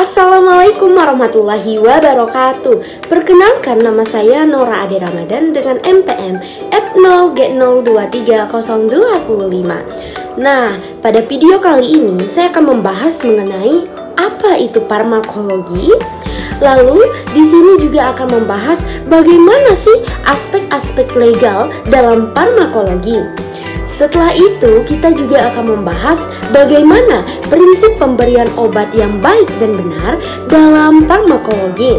Assalamualaikum warahmatullahi wabarakatuh. Perkenalkan, nama saya Nora Ade Ramadan dengan NPM F0G023025. Nah, pada video kali ini saya akan membahas mengenai apa itu farmakologi. Lalu di sini juga akan membahas bagaimana sih aspek-aspek legal dalam farmakologi. Setelah itu, kita juga akan membahas bagaimana prinsip pemberian obat yang baik dan benar dalam farmakologi.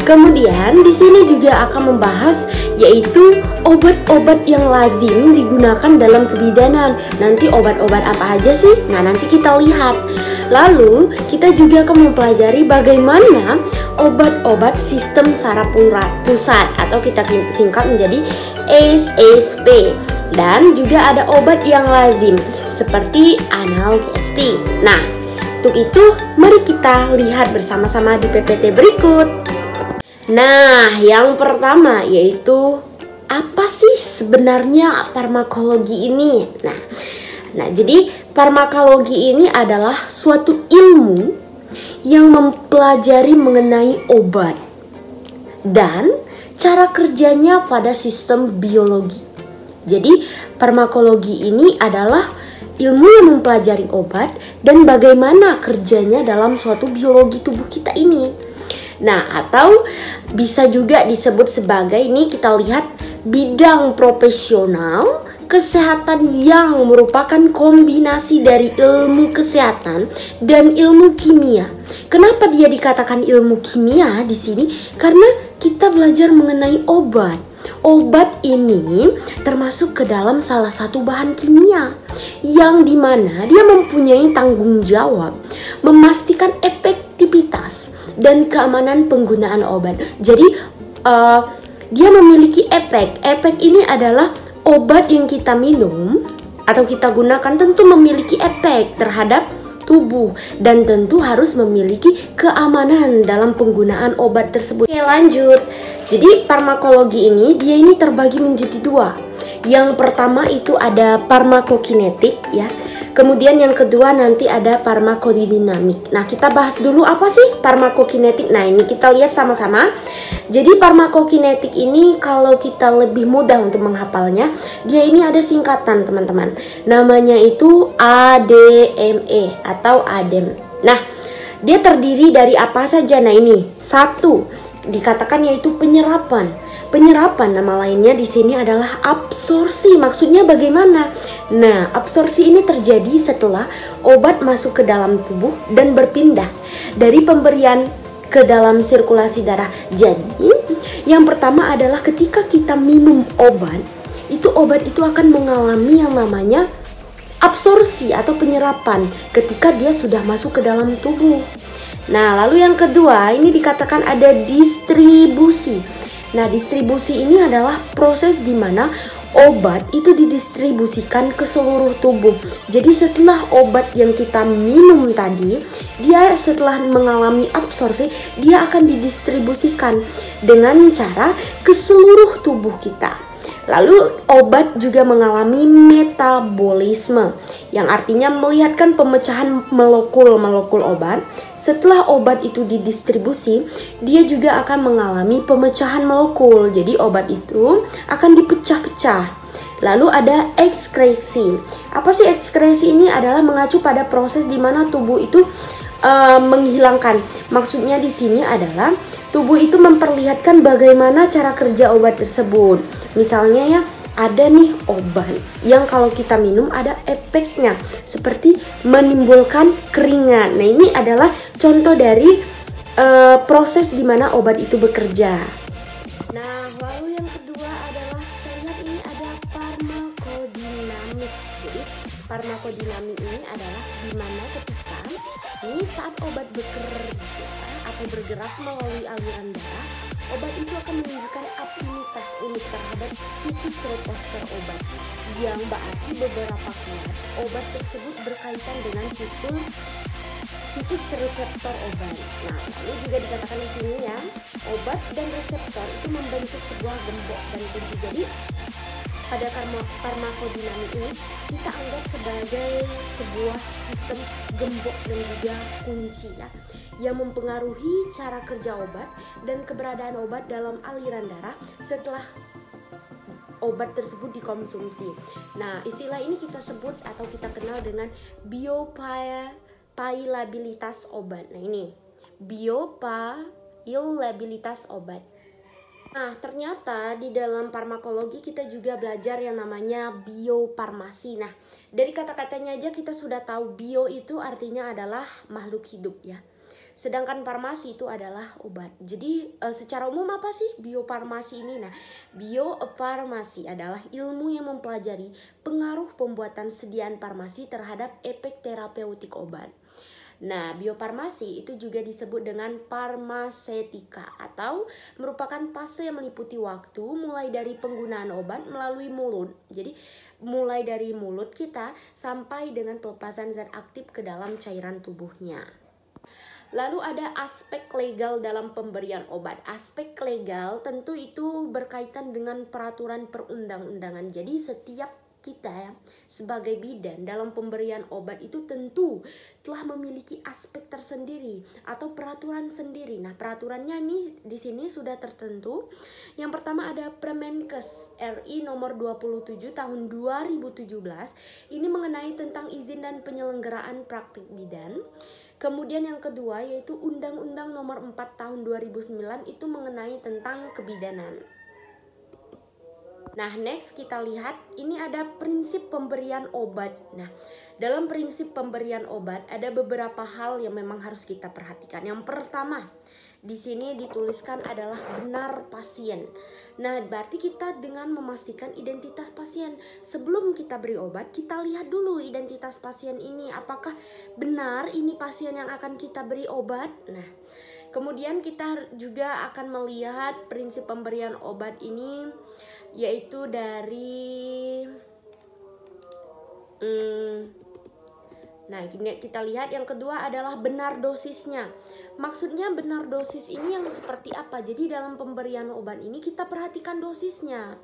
Kemudian di sini juga akan membahas yaitu obat-obat yang lazim digunakan dalam kebidanan. Nanti obat-obat apa aja sih? Nah, nanti kita lihat. Lalu kita juga akan mempelajari bagaimana obat-obat sistem saraf pusat atau kita singkat menjadi SSP. Dan juga ada obat yang lazim seperti analgesik. Nah, untuk itu mari kita lihat bersama-sama di PPT berikut. Nah, yang pertama yaitu apa sih sebenarnya farmakologi ini? Nah, jadi farmakologi ini adalah suatu ilmu yang mempelajari mengenai obat dan cara kerjanya pada sistem biologi. Jadi farmakologi ini adalah ilmu yang mempelajari obat dan bagaimana kerjanya dalam suatu biologi tubuh kita ini. Nah, atau bisa juga disebut sebagai, ini kita lihat, bidang profesional kesehatan yang merupakan kombinasi dari ilmu kesehatan dan ilmu kimia. Kenapa dia dikatakan ilmu kimia di sini? Karena kita belajar mengenai obat. Obat ini termasuk ke dalam salah satu bahan kimia yang dimana dia mempunyai tanggung jawab memastikan efektivitas dan keamanan penggunaan obat. Jadi dia memiliki efek. Efek ini adalah obat yang kita minum atau kita gunakan tentu memiliki efek terhadap tubuh dan tentu harus memiliki keamanan dalam penggunaan obat tersebut. Oke, lanjut. Jadi farmakologi ini dia ini terbagi menjadi dua. Yang pertama itu ada farmakokinetik ya. Kemudian yang kedua nanti ada farmakodinamik. Nah, kita bahas dulu apa sih farmakokinetik. Nah, ini kita lihat sama-sama. Jadi farmakokinetik ini kalau kita lebih mudah untuk menghafalnya, dia ini ada singkatan teman-teman. Namanya itu ADME atau ADEM. Nah, dia terdiri dari apa saja? Nah, ini satu dikatakan yaitu penyerapan. Penyerapan nama lainnya di sini adalah absorpsi. Maksudnya bagaimana? Nah, absorpsi ini terjadi setelah obat masuk ke dalam tubuh dan berpindah dari pemberian ke dalam sirkulasi darah. Jadi, yang pertama adalah ketika kita minum obat itu akan mengalami yang namanya absorpsi atau penyerapan ketika dia sudah masuk ke dalam tubuh. Nah, lalu yang kedua ini dikatakan ada distribusi. Nah, distribusi ini adalah proses di mana obat itu didistribusikan ke seluruh tubuh. Jadi setelah obat yang kita minum tadi, dia setelah mengalami absorpsi, dia akan didistribusikan dengan cara ke seluruh tubuh kita. Lalu obat juga mengalami metabolisme, yang artinya melihatkan pemecahan molekul-molekul obat. Setelah obat itu didistribusi, dia juga akan mengalami pemecahan molekul. Jadi obat itu akan dipecah-pecah. Lalu ada ekskresi. Apa sih ekskresi ini? Adalah mengacu pada proses di mana tubuh itu menghilangkan. Maksudnya di sini adalah tubuh itu memperlihatkan bagaimana cara kerja obat tersebut. Misalnya ya, ada nih obat yang kalau kita minum ada efeknya seperti menimbulkan keringat. Nah, ini adalah contoh dari proses di mana obat itu bekerja. Nah, lalu yang kedua adalah saya lihat ini ada farmakodinamik. Jadi farmakodinamik ini adalah di mana ketika ini saat obat bekerja atau bergerak melalui aliran darah, obat itu akan menunjukkan afinitas unik terhadap situs reseptor obat, yang berarti beberapa kuat obat tersebut berkaitan dengan situs reseptor obat. Nah, lalu juga dikatakan di sini ya, obat dan reseptor itu membentuk sebuah gembok dan kunci. Jadi pada farmakodinamik ini kita anggap sebagai sebuah sistem gembok dan juga kunci ya, yang mempengaruhi cara kerja obat dan keberadaan obat dalam aliran darah setelah obat tersebut dikonsumsi. Nah, istilah ini kita sebut atau kita kenal dengan bioavailabilitas obat. Nah, ini bioavailabilitas obat. Nah, ternyata di dalam farmakologi kita juga belajar yang namanya biofarmasi. Nah, dari kata-katanya aja kita sudah tahu bio itu artinya adalah makhluk hidup ya. Sedangkan farmasi itu adalah obat. Jadi secara umum apa sih biofarmasi ini? Nah, biofarmasi adalah ilmu yang mempelajari pengaruh pembuatan sediaan farmasi terhadap efek terapeutik obat. Nah, biofarmasi itu juga disebut dengan farmasetika atau merupakan fase yang meliputi waktu mulai dari penggunaan obat melalui mulut. Jadi, mulai dari mulut kita sampai dengan pelepasan zat aktif ke dalam cairan tubuhnya. Lalu ada aspek legal dalam pemberian obat. Aspek legal tentu itu berkaitan dengan peraturan perundang-undangan. Jadi setiap kita ya, sebagai bidan dalam pemberian obat itu tentu telah memiliki aspek tersendiri atau peraturan sendiri. Nah, peraturannya nih di sini sudah tertentu. Yang pertama ada Permenkes RI nomor 27 tahun 2017. Ini mengenai tentang izin dan penyelenggaraan praktik bidan. Kemudian yang kedua yaitu Undang-Undang nomor 4 tahun 2009 itu mengenai tentang kebidanan. Nah, next kita lihat ini ada prinsip pemberian obat. Nah, dalam prinsip pemberian obat ada beberapa hal yang memang harus kita perhatikan. Yang pertama, di sini dituliskan adalah benar pasien. Nah, berarti kita dengan memastikan identitas pasien. Sebelum kita beri obat, kita lihat dulu identitas pasien ini. Apakah benar ini pasien yang akan kita beri obat? Nah, kemudian kita juga akan melihat prinsip pemberian obat ini yaitu dari nah, kita lihat yang kedua adalah benar dosisnya. Maksudnya benar dosis ini yang seperti apa? Jadi dalam pemberian obat ini kita perhatikan dosisnya.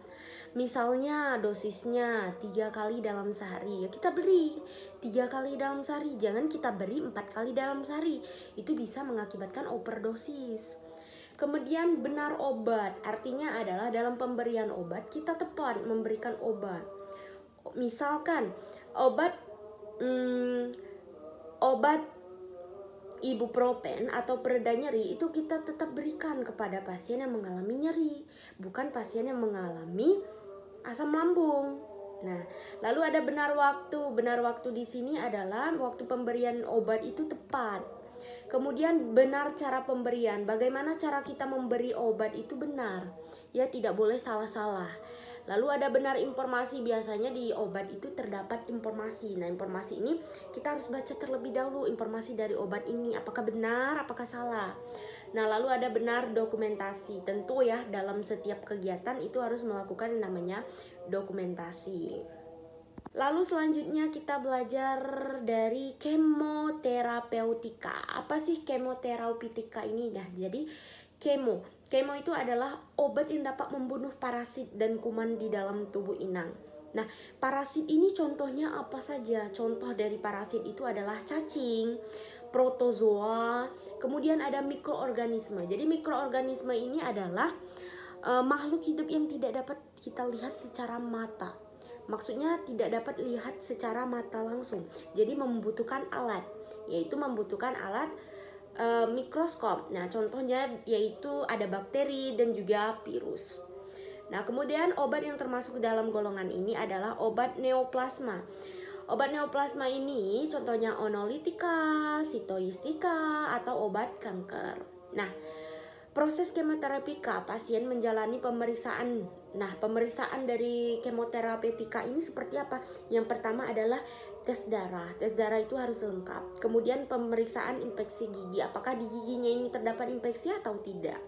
Misalnya dosisnya 3 kali dalam sehari, ya kita beri 3 kali dalam sehari. Jangan kita beri 4 kali dalam sehari. Itu bisa mengakibatkan overdosis. Kemudian benar obat, artinya adalah dalam pemberian obat kita tepat memberikan obat. Misalkan obat ibuprofen atau pereda nyeri itu kita tetap berikan kepada pasien yang mengalami nyeri, bukan pasien yang mengalami asam lambung. Nah, lalu ada benar waktu. Benar waktu di sini adalah waktu pemberian obat itu tepat. Kemudian benar cara pemberian. Bagaimana cara kita memberi obat itu benar. Ya, tidak boleh salah-salah. Lalu ada benar informasi. Biasanya di obat itu terdapat informasi. Nah, informasi ini kita harus baca terlebih dahulu informasi dari obat ini. Apakah benar, apakah salah. Nah, lalu ada benar dokumentasi. Tentu ya, dalam setiap kegiatan itu harus melakukan yang namanya dokumentasi. Lalu selanjutnya kita belajar dari kemoterapeutika. Apa sih kemoterapeutika ini? Nah, jadi kemo itu adalah obat yang dapat membunuh parasit dan kuman di dalam tubuh inang. Nah, parasit ini contohnya apa saja? Contoh dari parasit itu adalah cacing, protozoa, kemudian ada mikroorganisme. Jadi mikroorganisme ini adalah makhluk hidup yang tidak dapat kita lihat secara mata. Maksudnya tidak dapat lihat secara mata langsung. Jadi membutuhkan alat, yaitu membutuhkan alat mikroskop. Nah, contohnya yaitu ada bakteri dan juga virus. Nah, kemudian obat yang termasuk dalam golongan ini adalah obat neoplasma. Obat neoplasma ini contohnya onolitika, sitoistika, atau obat kanker. Nah, proses kemoterapika, pasien menjalani pemeriksaan. Nah, pemeriksaan dari kemoterapeutika ini seperti apa? Yang pertama adalah tes darah. Tes darah itu harus lengkap. Kemudian pemeriksaan infeksi gigi. Apakah di giginya ini terdapat infeksi atau tidak?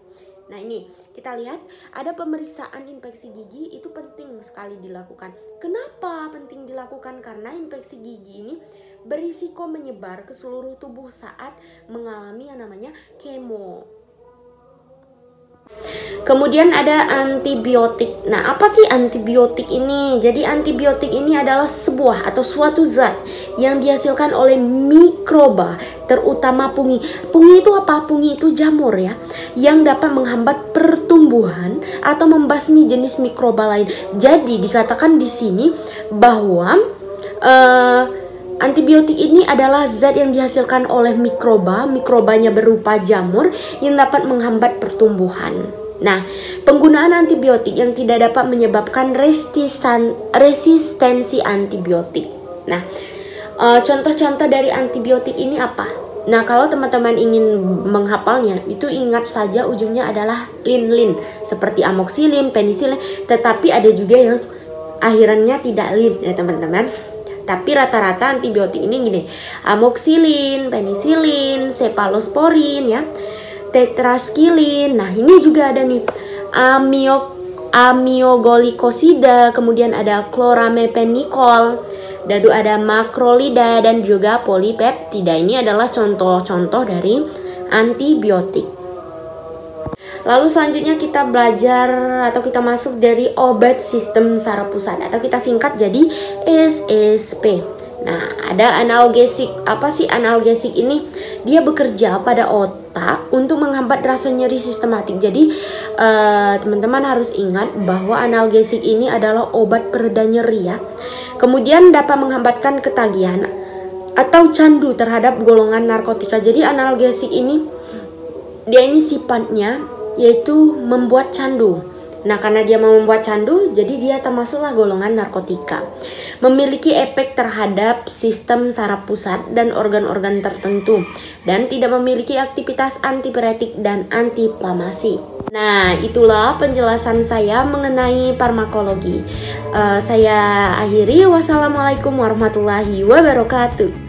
Nah, ini kita lihat ada pemeriksaan infeksi gigi, itu penting sekali dilakukan. Kenapa penting dilakukan? Karena infeksi gigi ini berisiko menyebar ke seluruh tubuh saat mengalami yang namanya kemo. Kemudian ada antibiotik. Nah, apa sih antibiotik ini? Jadi antibiotik ini adalah sebuah atau suatu zat yang dihasilkan oleh mikroba, terutama fungi. Fungi itu apa? Fungi itu jamur ya, yang dapat menghambat pertumbuhan atau membasmi jenis mikroba lain. Jadi dikatakan di sini bahwa antibiotik ini adalah zat yang dihasilkan oleh mikroba. Mikrobanya berupa jamur yang dapat menghambat pertumbuhan. Nah, penggunaan antibiotik yang tidak dapat menyebabkan resistensi antibiotik. Nah, contoh-contoh dari antibiotik ini apa? Nah, kalau teman-teman ingin menghafalnya, itu ingat saja ujungnya adalah lin, seperti amoxicillin, penicillin. Tetapi ada juga yang akhirannya tidak lin ya teman-teman. Tapi rata-rata antibiotik ini gini, amoxicillin, penicillin, cephalosporin ya, tetraskilin. Nah, ini juga ada nih amiogolikosida, kemudian ada chloramphenicol, lalu ada makrolida dan juga polipeptida. Ini adalah contoh-contoh dari antibiotik. Lalu selanjutnya kita belajar atau kita masuk dari obat sistem saraf pusat atau kita singkat jadi SSP. Nah, ada analgesik. Apa sih analgesik ini? Dia bekerja pada otak untuk menghambat rasa nyeri sistematik. Jadi teman-teman harus ingat bahwa analgesik ini adalah obat pereda nyeri ya. Kemudian dapat menghambatkan ketagihan atau candu terhadap golongan narkotika. Jadi analgesik ini dia ini sifatnya yaitu membuat candu. Nah, karena dia mau membuat candu, jadi dia termasuklah golongan narkotika. Memiliki efek terhadap sistem saraf pusat dan organ-organ tertentu dan tidak memiliki aktivitas antipiretik dan antiinflamasi. Nah, itulah penjelasan saya mengenai farmakologi. Saya akhiri. Wassalamualaikum warahmatullahi wabarakatuh.